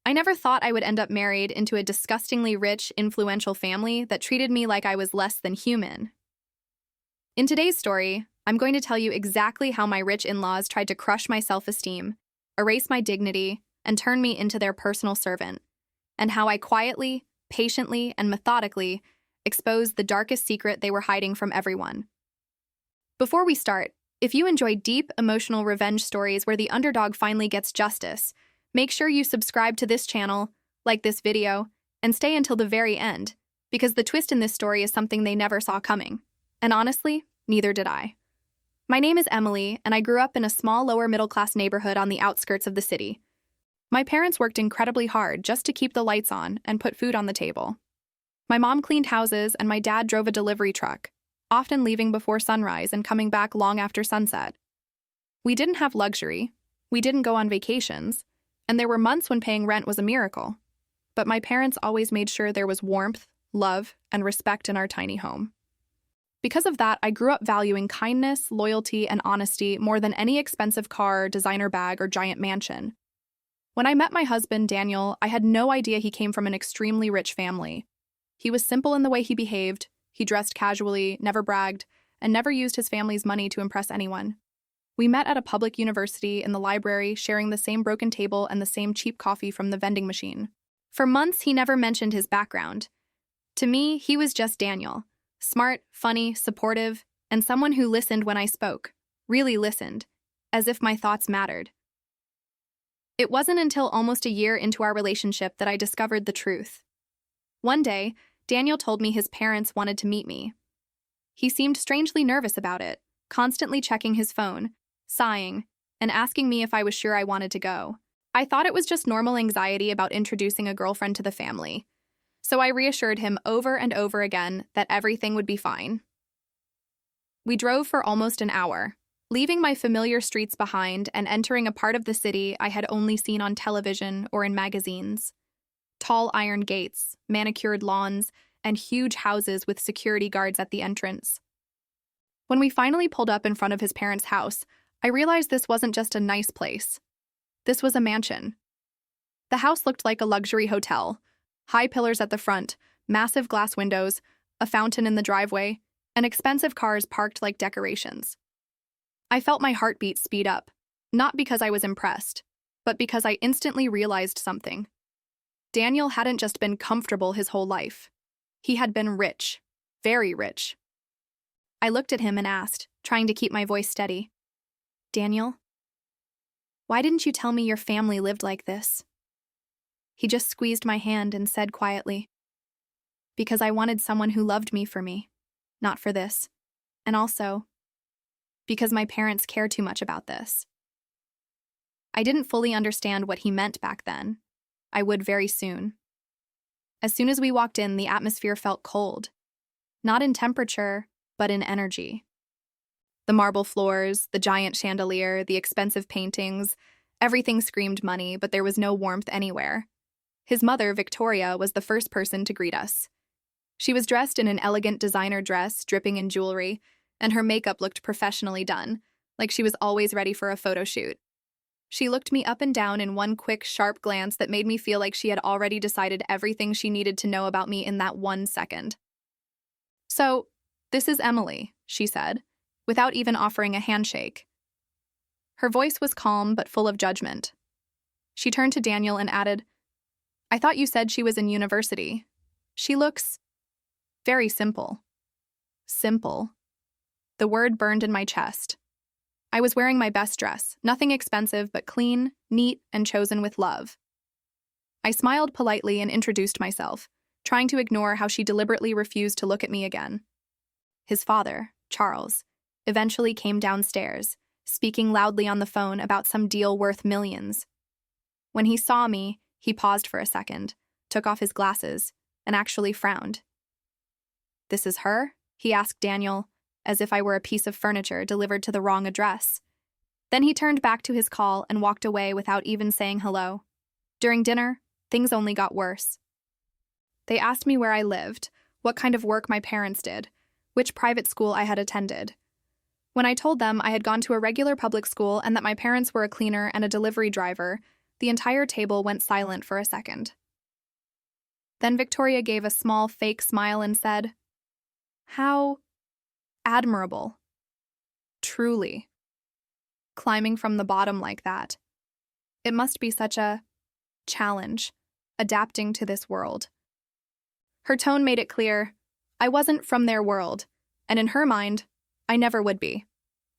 I never thought I would end up married into a disgustingly rich, influential family that treated me like I was less than human. In today's story, I'm going to tell you exactly how my rich in-laws tried to crush my self-esteem, erase my dignity, and turn me into their personal servant, and how I quietly, patiently, and methodically exposed the darkest secret they were hiding from everyone. Before we start, if you enjoy deep, emotional revenge stories where the underdog finally gets justice, make sure you subscribe to this channel, like this video, and stay until the very end, because the twist in this story is something they never saw coming. And honestly, neither did I. My name is Emily, and I grew up in a small lower-middle-class neighborhood on the outskirts of the city. My parents worked incredibly hard just to keep the lights on and put food on the table. My mom cleaned houses, and my dad drove a delivery truck, often leaving before sunrise and coming back long after sunset. We didn't have luxury, we didn't go on vacations, and there were months when paying rent was a miracle. But my parents always made sure there was warmth, love, and respect in our tiny home. Because of that, I grew up valuing kindness, loyalty, and honesty more than any expensive car, designer bag, or giant mansion. When I met my husband, Daniel, I had no idea he came from an extremely rich family. He was simple in the way he behaved, he dressed casually, never bragged, and never used his family's money to impress anyone. We met at a public university in the library, sharing the same broken table and the same cheap coffee from the vending machine. For months, he never mentioned his background. To me, he was just Daniel. Smart, funny, supportive, and someone who listened when I spoke, really listened, as if my thoughts mattered. It wasn't until almost a year into our relationship that I discovered the truth. One day, Daniel told me his parents wanted to meet me. He seemed strangely nervous about it, constantly checking his phone, sighing, and asking me if I was sure I wanted to go. I thought it was just normal anxiety about introducing a girlfriend to the family. So I reassured him over and over again that everything would be fine. We drove for almost an hour, leaving my familiar streets behind and entering a part of the city I had only seen on television or in magazines. Tall iron gates, manicured lawns, and huge houses with security guards at the entrance. When we finally pulled up in front of his parents' house, I realized this wasn't just a nice place. This was a mansion. The house looked like a luxury hotel. High pillars at the front, massive glass windows, a fountain in the driveway, and expensive cars parked like decorations. I felt my heartbeat speed up, not because I was impressed, but because I instantly realized something. Daniel hadn't just been comfortable his whole life. He had been rich, very rich. I looked at him and asked, trying to keep my voice steady, "Daniel, why didn't you tell me your family lived like this?" He just squeezed my hand and said quietly, "Because I wanted someone who loved me for me, not for this. And also, because my parents care too much about this." I didn't fully understand what he meant back then. I would very soon. As soon as we walked in, the atmosphere felt cold. Not in temperature, but in energy. The marble floors, the giant chandelier, the expensive paintings, everything screamed money, but there was no warmth anywhere. His mother, Victoria, was the first person to greet us. She was dressed in an elegant designer dress, dripping in jewelry, and her makeup looked professionally done, like she was always ready for a photo shoot. She looked me up and down in one quick, sharp glance that made me feel like she had already decided everything she needed to know about me in that 1 second. "So, this is Emily," she said, without even offering a handshake. Her voice was calm but full of judgment. She turned to Daniel and added, "I thought you said she was in university. She looks very simple." Simple. The word burned in my chest. I was wearing my best dress, nothing expensive but clean, neat, and chosen with love. I smiled politely and introduced myself, trying to ignore how she deliberately refused to look at me again. His father, Charles, eventually came downstairs, speaking loudly on the phone about some deal worth millions. When he saw me, he paused for a second, took off his glasses, and actually frowned. "This is her?" he asked Daniel, as if I were a piece of furniture delivered to the wrong address. Then he turned back to his call and walked away without even saying hello. During dinner, things only got worse. They asked me where I lived, what kind of work my parents did, which private school I had attended. When I told them I had gone to a regular public school and that my parents were a cleaner and a delivery driver, The entire table went silent for a second. Then Victoria gave a small fake smile and said, "How admirable. Truly. Climbing from the bottom like that. It must be such a challenge, adapting to this world." Her tone made it clear I wasn't from their world, and in her mind, I never would be.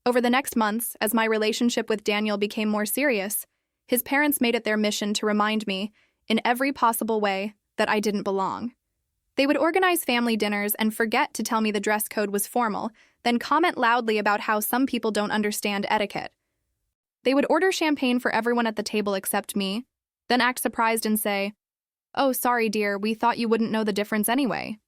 Over the next months, as my relationship with Daniel became more serious, his parents made it their mission to remind me, in every possible way, that I didn't belong. They would organize family dinners and forget to tell me the dress code was formal, then comment loudly about how some people don't understand etiquette. They would order champagne for everyone at the table except me, then act surprised and say, "Oh, sorry, dear, we thought you wouldn't know the difference anyway."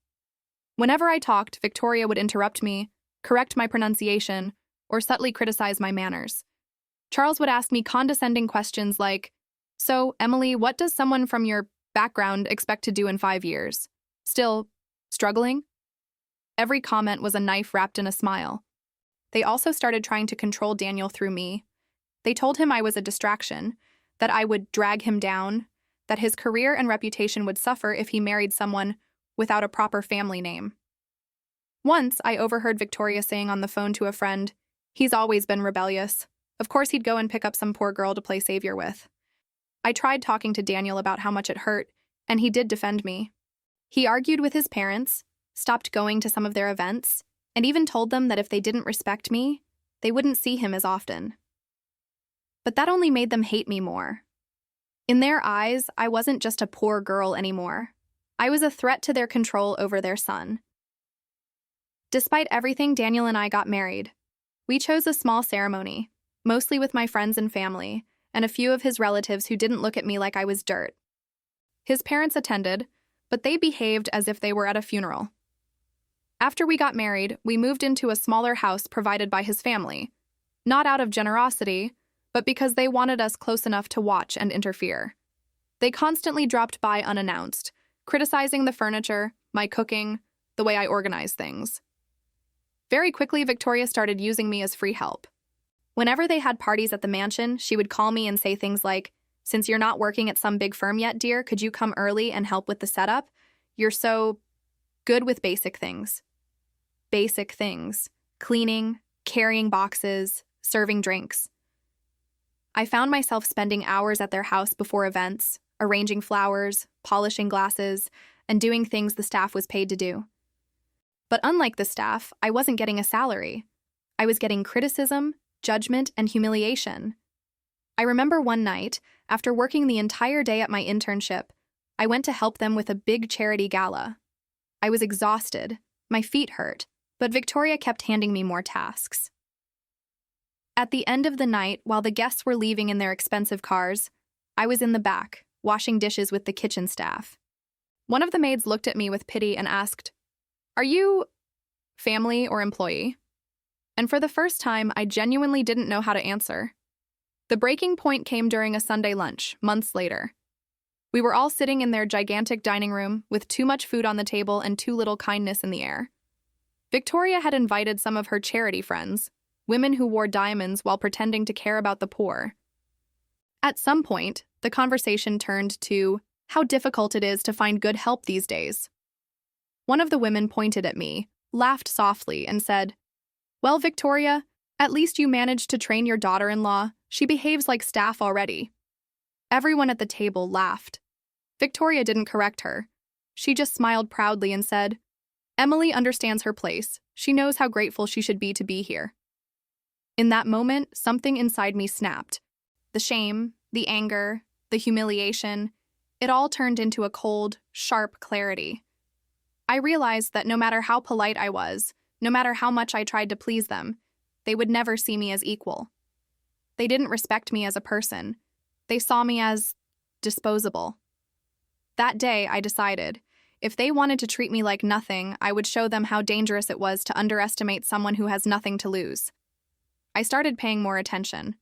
Whenever I talked, Victoria would interrupt me, correct my pronunciation, or subtly criticize my manners. Charles would ask me condescending questions like, "So, Emily, what does someone from your background expect to do in 5 years? Still struggling?" Every comment was a knife wrapped in a smile. They also started trying to control Daniel through me. They told him I was a distraction, that I would drag him down, that his career and reputation would suffer if he married someone without a proper family name. Once, I overheard Victoria saying on the phone to a friend, "He's always been rebellious. Of course he'd go and pick up some poor girl to play savior with." I tried talking to Daniel about how much it hurt, and he did defend me. He argued with his parents, stopped going to some of their events, and even told them that if they didn't respect me, they wouldn't see him as often. But that only made them hate me more. In their eyes, I wasn't just a poor girl anymore. I was a threat to their control over their son. Despite everything, Daniel and I got married. We chose a small ceremony, mostly with my friends and family, and a few of his relatives who didn't look at me like I was dirt. His parents attended, but they behaved as if they were at a funeral. After we got married, we moved into a smaller house provided by his family, not out of generosity, but because they wanted us close enough to watch and interfere. They constantly dropped by unannounced, criticizing the furniture, my cooking, the way I organized things. Very quickly, Victoria started using me as free help. Whenever they had parties at the mansion, she would call me and say things like, "Since you're not working at some big firm yet, dear, could you come early and help with the setup? You're so good with basic things." Basic things. Cleaning, carrying boxes, serving drinks. I found myself spending hours at their house before events, arranging flowers, polishing glasses, and doing things the staff was paid to do. But unlike the staff, I wasn't getting a salary. I was getting criticism, judgment, and humiliation. I remember one night, after working the entire day at my internship, I went to help them with a big charity gala. I was exhausted, my feet hurt, but Victoria kept handing me more tasks. At the end of the night, while the guests were leaving in their expensive cars, I was in the back, washing dishes with the kitchen staff. One of the maids looked at me with pity and asked, "Are you family or employee?" And for the first time, I genuinely didn't know how to answer. The breaking point came during a Sunday lunch, months later. We were all sitting in their gigantic dining room with too much food on the table and too little kindness in the air. Victoria had invited some of her charity friends, women who wore diamonds while pretending to care about the poor. At some point, the conversation turned to how difficult it is to find good help these days. One of the women pointed at me, laughed softly, and said, "Well, Victoria, at least you managed to train your daughter-in-law. She behaves like staff already." Everyone at the table laughed. Victoria didn't correct her. She just smiled proudly and said, "Emily understands her place. She knows how grateful she should be to be here." In that moment, something inside me snapped. The shame, the anger, the humiliation, it all turned into a cold, sharp clarity. I realized that no matter how polite I was, no matter how much I tried to please them, they would never see me as equal. They didn't respect me as a person. They saw me as disposable. That day, I decided, if they wanted to treat me like nothing, I would show them how dangerous it was to underestimate someone who has nothing to lose. I started paying more attention.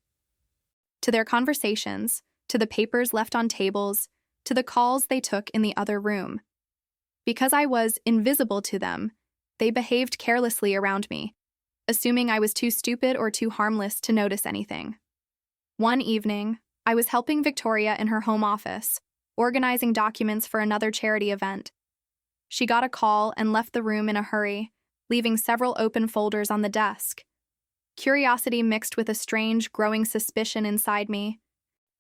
To their conversations, to the papers left on tables, to the calls they took in the other room. Because I was invisible to them, they behaved carelessly around me, assuming I was too stupid or too harmless to notice anything. One evening, I was helping Victoria in her home office, organizing documents for another charity event. She got a call and left the room in a hurry, leaving several open folders on the desk. Curiosity mixed with a strange, growing suspicion inside me.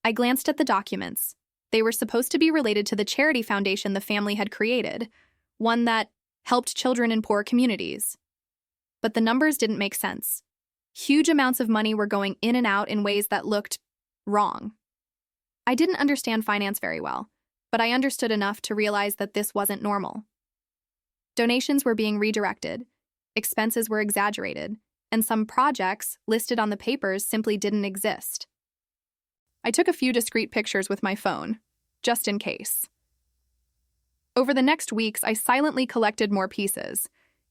I glanced at the documents. They were supposed to be related to the charity foundation the family had created, one that helped children in poor communities. But the numbers didn't make sense. Huge amounts of money were going in and out in ways that looked wrong. I didn't understand finance very well, but I understood enough to realize that this wasn't normal. Donations were being redirected, expenses were exaggerated, and some projects listed on the papers simply didn't exist. I took a few discreet pictures with my phone, just in case. Over the next weeks, I silently collected more pieces.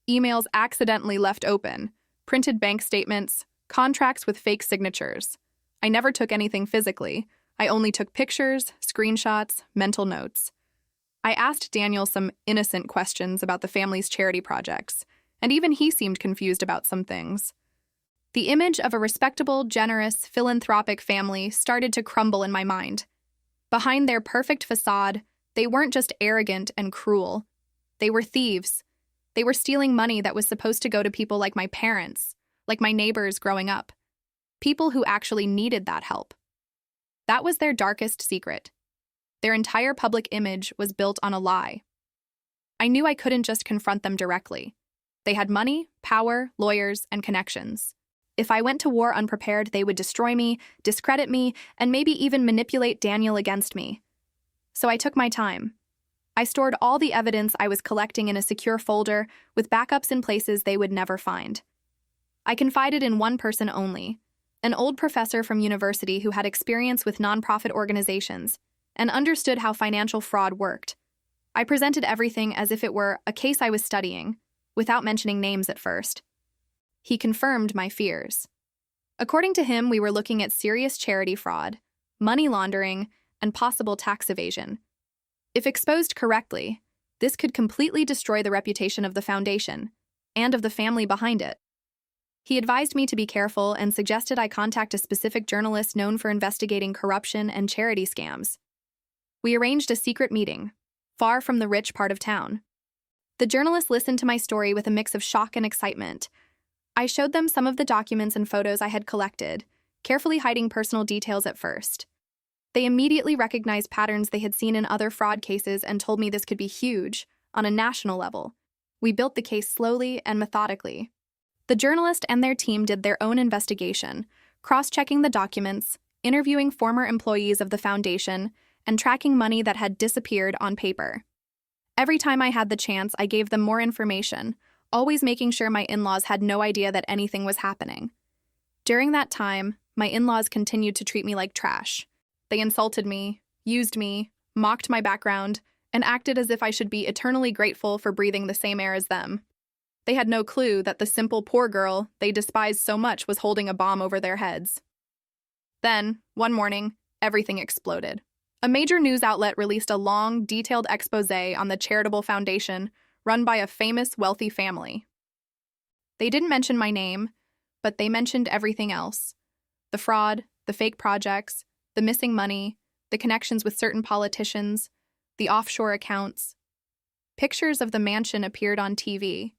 Emails accidentally left open, printed bank statements, contracts with fake signatures. I never took anything physically. I only took pictures, screenshots, mental notes. I asked Daniel some innocent questions about the family's charity projects, and even he seemed confused about some things. The image of a respectable, generous, philanthropic family started to crumble in my mind. Behind their perfect facade, they weren't just arrogant and cruel. They were thieves. They were stealing money that was supposed to go to people like my parents, like my neighbors growing up, people who actually needed that help. That was their darkest secret. Their entire public image was built on a lie. I knew I couldn't just confront them directly. They had money, power, lawyers, and connections. If I went to war unprepared, they would destroy me, discredit me, and maybe even manipulate Daniel against me. So I took my time. I stored all the evidence I was collecting in a secure folder with backups in places they would never find. I confided in one person only, an old professor from university who had experience with nonprofit organizations and understood how financial fraud worked. I presented everything as if it were a case I was studying, without mentioning names at first. He confirmed my fears. According to him, we were looking at serious charity fraud, money laundering, and possible tax evasion. If exposed correctly, this could completely destroy the reputation of the foundation and of the family behind it. He advised me to be careful and suggested I contact a specific journalist known for investigating corruption and charity scams. We arranged a secret meeting, far from the rich part of town. The journalist listened to my story with a mix of shock and excitement. I showed them some of the documents and photos I had collected, carefully hiding personal details at first. They immediately recognized patterns they had seen in other fraud cases and told me this could be huge, on a national level. We built the case slowly and methodically. The journalist and their team did their own investigation, cross-checking the documents, interviewing former employees of the foundation, and tracking money that had disappeared on paper. Every time I had the chance, I gave them more information, always making sure my in-laws had no idea that anything was happening. During that time, my in-laws continued to treat me like trash. They insulted me, used me, mocked my background, and acted as if I should be eternally grateful for breathing the same air as them. They had no clue that the simple poor girl they despised so much was holding a bomb over their heads. Then, one morning, everything exploded. A major news outlet released a long, detailed exposé on the charitable foundation run by a famous, wealthy family. They didn't mention my name, but they mentioned everything else. The fraud, the fake projects, the missing money, the connections with certain politicians, the offshore accounts. Pictures of the mansion appeared on TV.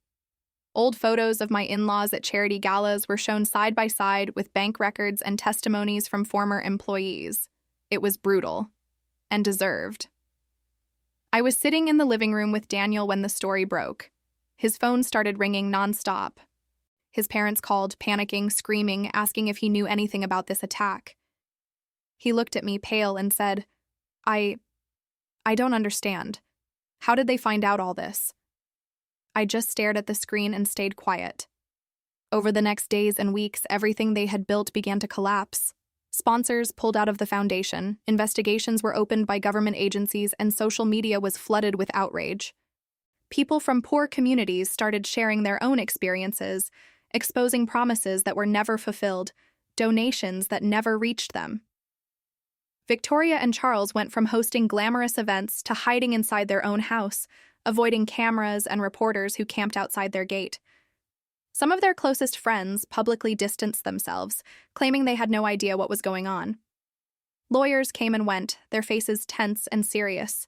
Old photos of my in-laws at charity galas were shown side by side with bank records and testimonies from former employees. It was brutal. And deserved. I was sitting in the living room with Daniel when the story broke. His phone started ringing nonstop. His parents called, panicking, screaming, asking if he knew anything about this attack. He looked at me, pale, and said, I don't understand. How did they find out all this? I just stared at the screen and stayed quiet. Over the next days and weeks, everything they had built began to collapse. Sponsors pulled out of the foundation, investigations were opened by government agencies, and social media was flooded with outrage. People from poor communities started sharing their own experiences, exposing promises that were never fulfilled, donations that never reached them. Victoria and Charles went from hosting glamorous events to hiding inside their own house, avoiding cameras and reporters who camped outside their gate. Some of their closest friends publicly distanced themselves, claiming they had no idea what was going on. Lawyers came and went, their faces tense and serious.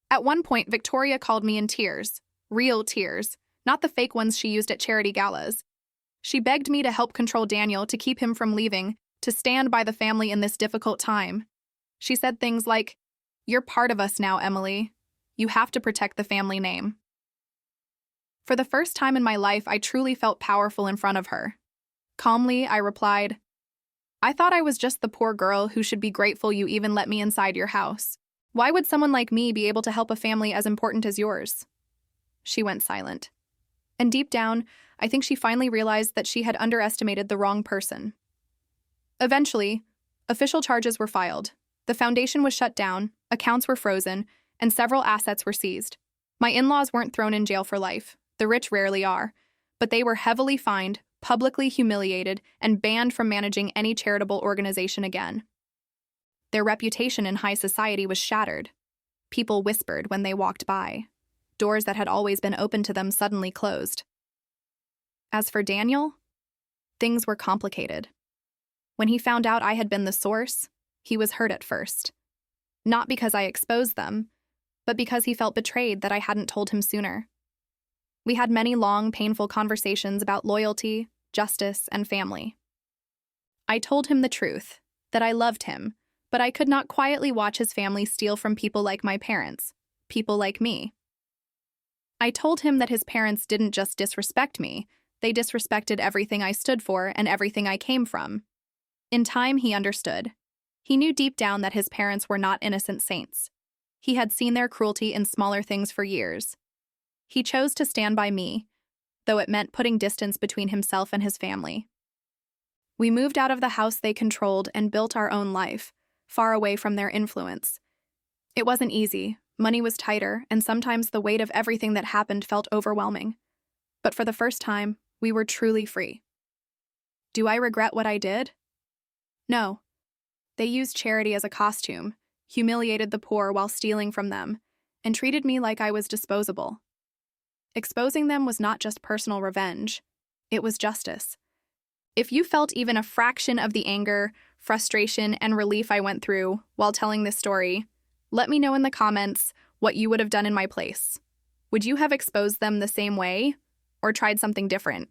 At one point, Victoria called me in tears. Real tears, not the fake ones she used at charity galas. She begged me to help control Daniel, to keep him from leaving, to stand by the family in this difficult time. She said things like, "You're part of us now, Emily. You have to protect the family name." For the first time in my life, I truly felt powerful in front of her. Calmly, I replied, "I thought I was just the poor girl who should be grateful you even let me inside your house. Why would someone like me be able to help a family as important as yours?" She went silent. And deep down, I think she finally realized that she had underestimated the wrong person. Eventually, official charges were filed. The foundation was shut down, accounts were frozen, and several assets were seized. My in-laws weren't thrown in jail for life. The rich rarely are. But they were heavily fined, publicly humiliated, and banned from managing any charitable organization again. Their reputation in high society was shattered. People whispered when they walked by. Doors that had always been open to them suddenly closed. As for Daniel, things were complicated. When he found out I had been the source, he was hurt at first. Not because I exposed them, but because he felt betrayed that I hadn't told him sooner. We had many long, painful conversations about loyalty, justice, and family. I told him the truth, that I loved him, but I could not quietly watch his family steal from people like my parents, people like me. I told him that his parents didn't just disrespect me, they disrespected everything I stood for and everything I came from. In time, he understood. He knew deep down that his parents were not innocent saints. He had seen their cruelty in smaller things for years. He chose to stand by me, though it meant putting distance between himself and his family. We moved out of the house they controlled and built our own life, far away from their influence. It wasn't easy, money was tighter, and sometimes the weight of everything that happened felt overwhelming. But for the first time, we were truly free. Do I regret what I did? No. They used charity as a costume, humiliated the poor while stealing from them, and treated me like I was disposable. Exposing them was not just personal revenge, it was justice. If you felt even a fraction of the anger, frustration, and relief I went through while telling this story, let me know in the comments what you would have done in my place. Would you have exposed them the same way, or tried something different?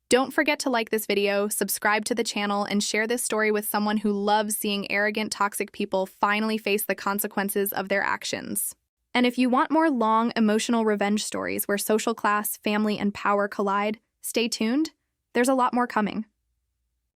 Don't forget to like this video, subscribe to the channel, and share this story with someone who loves seeing arrogant, toxic people finally face the consequences of their actions. And if you want more long, emotional revenge stories where social class, family, and power collide, stay tuned. There's a lot more coming.